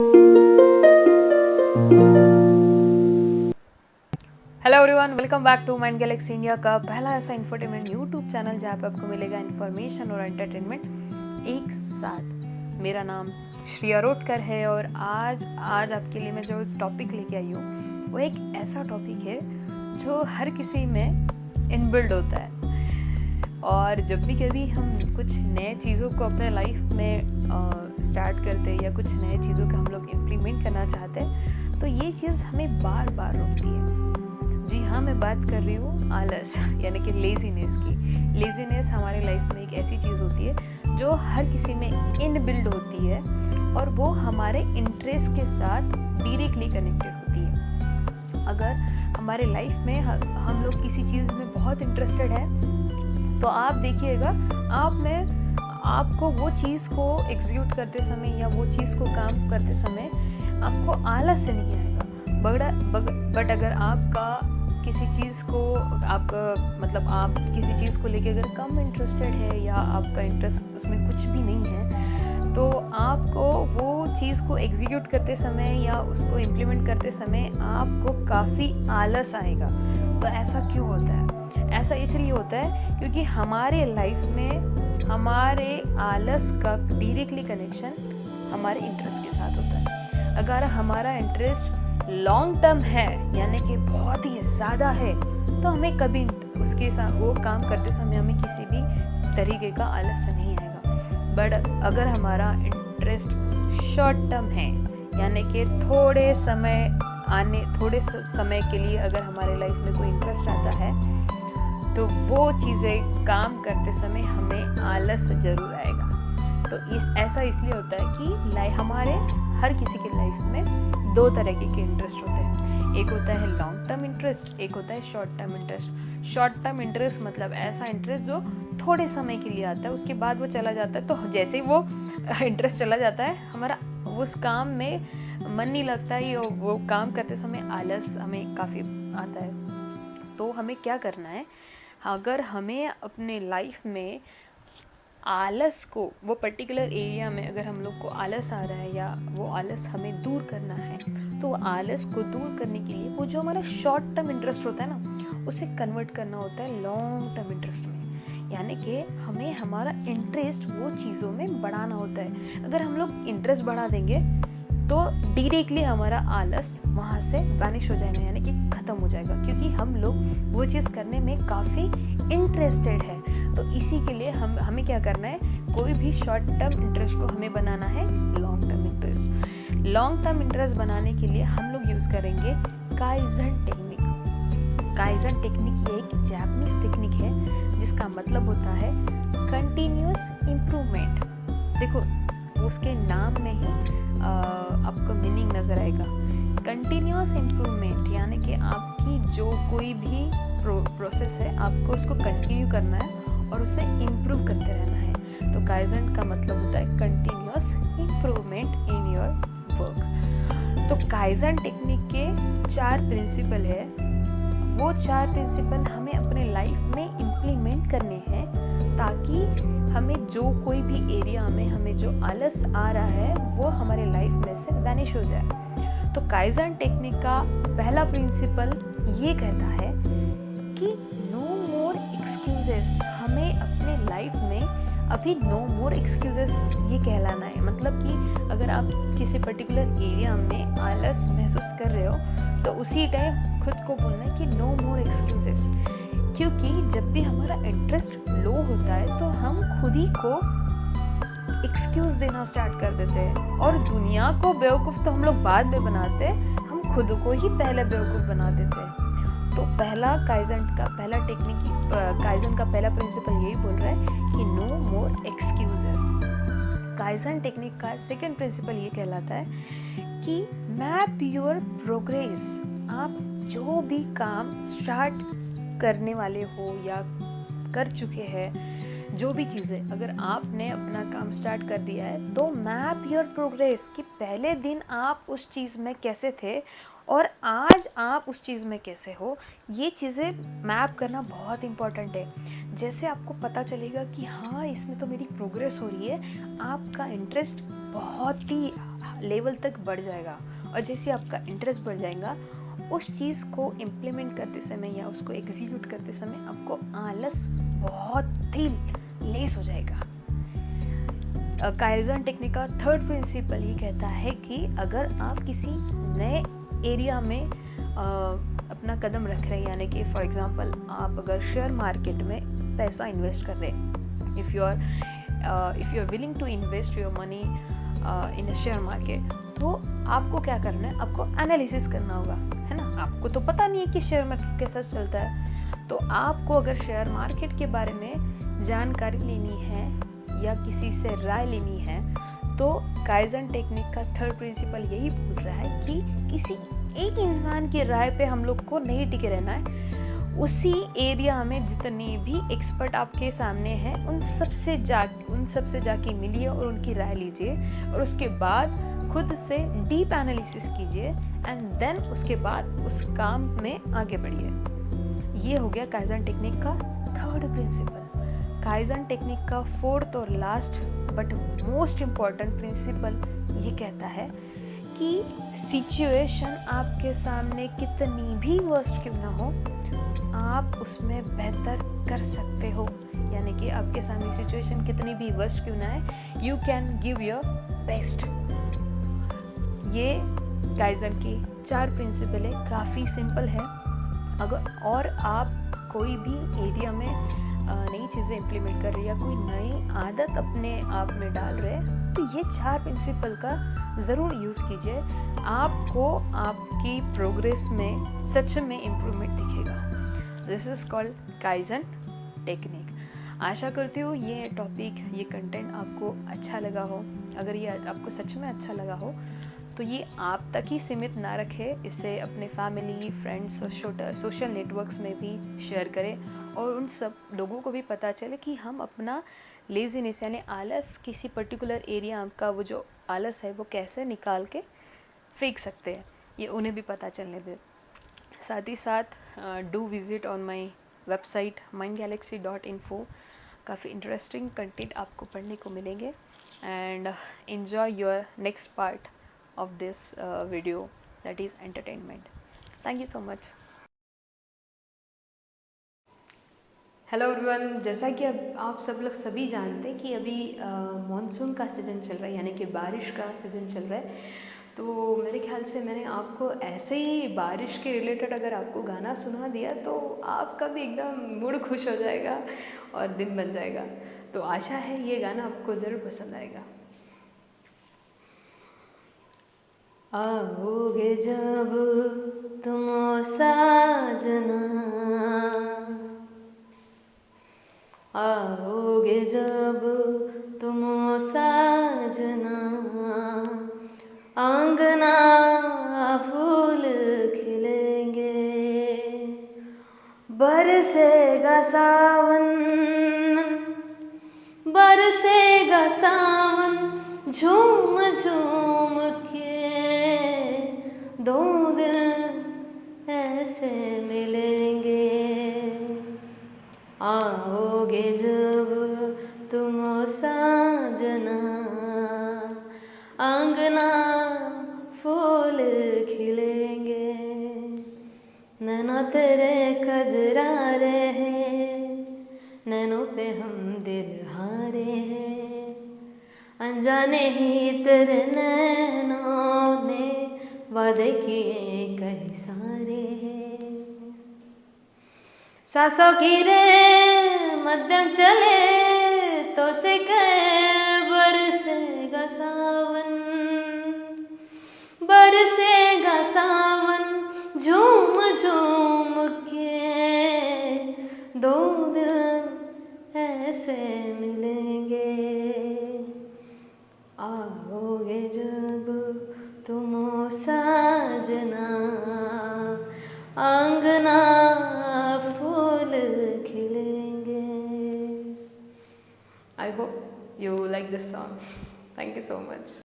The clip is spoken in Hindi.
Hello everyone, welcome back to mind galaxy India का पहला ऐसा इंफोटेनमेंट यूट्यूब चैनल जहाँ पे आपको मिलेगा इन्फॉर्मेशन और एंटरटेनमेंट एक साथ। मेरा नाम श्रेया रोटकर है और आज आपके लिए मैं जो टॉपिक लेके आई हूँ वो एक ऐसा टॉपिक है जो हर किसी में इनबिल्ड होता है। और जब भी कभी हम कुछ नए चीज़ों को अपने लाइफ में स्टार्ट करते हैं या कुछ नए चीज़ों को हम लोग इम्प्लीमेंट करना चाहते हैं तो ये चीज़ हमें बार बार रोकती है। जी हाँ, मैं बात कर रही हूँ आलस यानी कि लेज़ीनेस की। लेज़ीनेस हमारे लाइफ में एक ऐसी चीज़ होती है जो हर किसी में इनबिल्ड होती है और वो हमारे इंटरेस्ट के साथ डायरेक्टली कनेक्टेड होती है। अगर हमारे लाइफ में हम लोग किसी चीज़ में बहुत इंटरेस्टेड है तो आप देखिएगा आपको वो चीज़ को एग्जीक्यूट करते समय या वो चीज़ को काम करते समय आपको आलस से नहीं आएगा। बट अगर आपका किसी चीज़ को आप किसी चीज़ को लेके अगर कम इंटरेस्टेड है या आपका इंटरेस्ट उसमें कुछ भी नहीं है तो आपको वो चीज़ को एग्जीक्यूट करते समय या उसको इम्प्लीमेंट करते समय आपको काफ़ी आलस आएगा। तो ऐसा क्यों होता है? ऐसा इसलिए होता है क्योंकि हमारे लाइफ में हमारे आलस का डायरेक्टली कनेक्शन हमारे इंटरेस्ट के साथ होता है। अगर हमारा इंटरेस्ट लॉन्ग टर्म है यानी कि बहुत ही ज़्यादा है तो हमें कभी उसके साथ वो काम करते समय हमें किसी भी तरीके का आलस नहीं आएगा। बट अगर हमारा इंटरेस्ट शॉर्ट टर्म है यानी कि थोड़े समय के लिए अगर हमारे लाइफ में कोई इंटरेस्ट आता है तो वो चीज़ें काम करते समय हमें आलस ज़रूर आएगा। तो ऐसा इसलिए होता है कि हमारे हर किसी के लाइफ में दो तरह के इंटरेस्ट होते हैं। एक होता है लॉन्ग टर्म इंटरेस्ट, एक होता है short term interest. Short term interest मतलब ऐसा इंटरेस्ट जो थोड़े समय के लिए आता है, उसके बाद वो चला जाता है। तो जैसे ही वो इंटरेस्ट चला जाता है हमारा उस काम में मन नहीं लगता है, वो काम करते समय आलस हमें काफ़ी आता है। तो हमें क्या करना है, अगर हमें अपने लाइफ में आलस को वो पर्टिकुलर एरिया में अगर हम लोग को आलस आ रहा है या वो आलस हमें दूर करना है तो आलस को दूर करने के लिए वो जो हमारा शॉर्ट टर्म इंटरेस्ट होता है ना उसे कन्वर्ट करना होता है लॉन्ग टर्म इंटरेस्ट में। यानी कि हमें हमारा इंटरेस्ट वो चीज़ों में बढ़ाना होता है। अगर हम लोग इंटरेस्ट बढ़ा देंगे तो डायरेक्टली हमारा आलस वहाँ से वैनिश हो जाएगा यानी कि ख़त्म हो जाएगा, क्योंकि हम लोग वो चीज़ करने में काफ़ी इंटरेस्टेड है। तो इसी के लिए हमें क्या करना है, कोई भी शॉर्ट टर्म इंटरेस्ट को हमें बनाना है long term interest. Long term interest बनाने के लिए हम लोग यूज़ करेंगे काइज़न टेक्निक। काइज़न टेक्निक ये एक जापानीज टेक्निक है जिसका मतलब होता है कंटिन्यूअस इम्प्रूवमेंट। देखो उसके नाम में ही आपको मीनिंग नज़र आएगा। कंटिन्यूअस इम्प्रूवमेंट यानी कि आपकी जो कोई भी प्रोसेस है आपको उसको कंटिन्यू करना है और उसे इम्प्रूव करते रहना है। तो काइज़न का मतलब होता है continuous improvement in your work. तो काइज़न टेक्निक के 4 प्रिंसिपल है। वो 4 प्रिंसिपल हमें अपने लाइफ में इम्प्लीमेंट करने हैं ताकि हमें जो कोई भी एरिया में हमें जो आलस आ रहा है वो हमारे लाइफ में से वैनिश हो जाए। तो काइज़न टेक्निक का पहला प्रिंसिपल ये कहता है कि नो मोर एक्सक्यूजेस। हमें अपने लाइफ में अभी नो मोर एक्सक्यूजेस ये कहलाना है। मतलब कि अगर आप किसी पर्टिकुलर एरिया में आलस महसूस कर रहे हो तो उसी टाइम खुद को बोलना है कि नो मोर एक्सक्यूजेस। क्योंकि जब भी हमारा इंटरेस्ट लो होता है तो हम खुद ही को एक्सक्यूज देना स्टार्ट कर देते हैं और दुनिया को बेवकूफ़ तो हम लोग बाद में बनाते हैं, हम खुद को ही पहले बेवकूफ़ बना देते हैं। तो काइज़न का पहला प्रिंसिपल यही बोल रहा है कि नो मोर एक्सक्यूजेस। काइज़न टेक्निक का सेकंड प्रिंसिपल ये कहलाता है कि मैप योर प्रोग्रेस। आप जो भी काम स्टार्ट करने वाले हो या कर चुके हैं, जो भी चीज़ें अगर आपने अपना काम स्टार्ट कर दिया है तो मैप योर प्रोग्रेस कि पहले दिन आप उस चीज़ में कैसे थे और आज आप उस चीज़ में कैसे हो। ये चीज़ें मैप करना बहुत इम्पॉर्टेंट है। जैसे आपको पता चलेगा कि हाँ इसमें तो मेरी प्रोग्रेस हो रही है, आपका इंटरेस्ट बहुत ही लेवल तक बढ़ जाएगा, और जैसे आपका इंटरेस्ट बढ़ जाएगा उस चीज़ को इम्प्लीमेंट करते समय या उसको एग्जीक्यूट करते समय आपको आलस बहुत ही लेस हो जाएगा। काइज़न टेक्निक का थर्ड प्रिंसिपल ये कहता है कि अगर आप किसी नए एरिया में अपना कदम रख रहे हैं, यानी कि फॉर एग्जांपल आप अगर शेयर मार्केट में पैसा इन्वेस्ट कर रहे हैं, if you are willing to invest your money in a share market, तो आपको क्या करना है, आपको एनालिसिस करना होगा, है ना। आपको तो पता नहीं है कि शेयर मार्केट कैसा चलता है, तो आपको अगर शेयर मार्केट के बारे में जानकारी लेनी है या किसी से राय लेनी है, तो काइज़न टेक्निक का थर्ड प्रिंसिपल यही बोल रहा है कि किसी एक इंसान की राय पे हम लोग को नहीं टिके रहना है। उसी एरिया में जितने भी एक्सपर्ट आपके सामने हैं उन सबसे जाके मिलिए और उनकी राय लीजिए, और उसके बाद खुद से डीप एनालिसिस कीजिए एंड देन उसके बाद उस काम में आगे बढ़िए। ये हो गया काइज़न टेक्निक का थर्ड प्रिंसिपल। काइज़न टेक्निक का फोर्थ और last but most important principal ये कहता है कि सिचुएशन आपके सामने कितनी भी वर्स्ट क्यों ना हो, आप उसमें बेहतर कर सकते हो। यानी कि आपके सामने सिचुएशन कितनी भी वर्स्ट क्यों ना है, you can give your best. ये काइज़न की 4 प्रिंसिपल है, काफ़ी सिंपल है। अगर और आप कोई भी एरिया में नई चीज़ें इम्प्लीमेंट कर रहे हैं या कोई नई आदत अपने आप में डाल रहे हैं, तो ये 4 प्रिंसिपल का ज़रूर यूज़ कीजिए। आपको आपकी प्रोग्रेस में सच में इम्प्रूवमेंट दिखेगा। This is called kaizen technique. आशा करती हूँ ये टॉपिक, ये कंटेंट आपको अच्छा लगा हो। अगर ये आपको सच में अच्छा लगा हो तो ये आप तक ही सीमित ना रखें, इसे अपने फैमिली, फ्रेंड्स और सोशल नेटवर्क्स में भी शेयर करें, और उन सब लोगों को भी पता चले कि हम अपना लेज़ीनेस यानी आलस, किसी पर्टिकुलर एरिया का वो जो आलस है वो कैसे निकाल के फेंक सकते हैं, ये उन्हें भी पता चलने दें। साथ ही साथ do visit on my website mindgalaxy.info। काफ़ी इंटरेस्टिंग कंटेंट आपको पढ़ने को मिलेंगे, and enjoy your next part of this video, that is entertainment. Thank you so much. Hello everyone, जैसा कि अब आप सब लोग सभी जानते हैं कि अभी मॉनसून का सीज़न चल रहा है, यानी कि बारिश का सीज़न चल रहा है। तो मेरे ख्याल से मैंने आपको ऐसे ही बारिश के रिलेटेड अगर आपको गाना सुना दिया तो आपका भी एकदम मूड खुश हो जाएगा और दिन बन जाएगा। तो आशा है ये गाना आपको ज़रूर पसंद आएगा। आओगे जब तुम साजना, आओगे जब तुम साजना, आंगना फूल खिलेंगे, बरसेगा सावन, बरसेगा सावन, झूम झूम के दो दिल ऐसे मिलेंगे। आओगे जब तुम साजना, आंगना फूल खिलेंगे, नैना तेरे कजरारे हैं, नैनों पे हम दिल हारे हैं, अनजाने ही तेरे नैनों ने वादे किए कई सारे हैं। सांसों की रे मध्यम चले तो से कहे बरसेगा सावन, बरसेगा सावन, झूम झूम के दो दिल ऐसे मिलेंगे। आओगे जब तुम साजना, आंगना फूल खिलेंगे। I hope you like this song. Thank you so much.